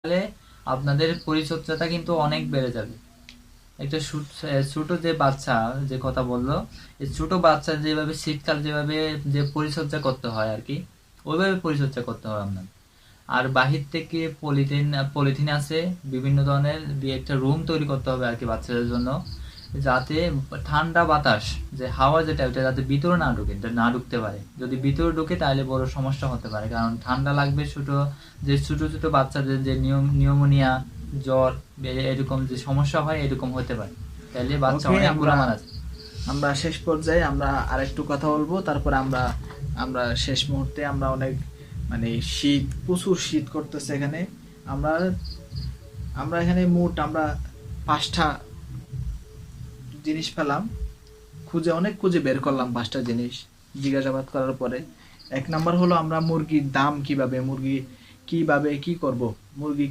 তাহলে আপনাদের পরিচর্যাটা কিন্তু অনেক বেড়ে যাবে। একটা ছোট যে বাচ্চা যে কথা বললো, এই ছোট বাচ্চা যেভাবে শীতকাল যেভাবে যে পরিচর্যা করতে হয় আর কি, ওইভাবে পরিচর্যা করতে হবে আপনার। আর বাহির থেকে পলিথিন পলিথিন আছে বিভিন্ন ধরনের দিয়ে একটা রুম তৈরি করতে হবে আর কি বাচ্চাদের জন্য, যাতে ঠান্ডা বাতাস যে হাওয়া যেটা ওটা যাতে ভিতরে না ঢুকে, না ঢুকতে পারে। যদি ভিতরে ঢুকে তাহলে বড় সমস্যা হতে পারে, কারণ ঠান্ডা লাগবে ছোট ছোট বাচ্চাদের যে নিউমোনিয়া, জ্বর, এরকম যে সমস্যা হয় এরকম হতে পারে, তাহলে বাচ্চা ওকে, অনেকগুলো মারা যায়। আমরা শেষ পর্যায়ে আমরা আরেকটু কথা বলবো, তারপর আমরা আমরা শেষ মুহূর্তে আমরা অনেক মানে প্রচুর শীত করতেছে এখানে। আমরা আমরা এখানে মোট আমরা 5টা জিনিস পেলাম, অনেক খুঁজে বের করলাম 5টা জিনিস জিজ্ঞাসাবাদ করার পরে। 1 নাম্বার হলো আমরা মুরগির দাম কিভাবে কি করব, মুরগি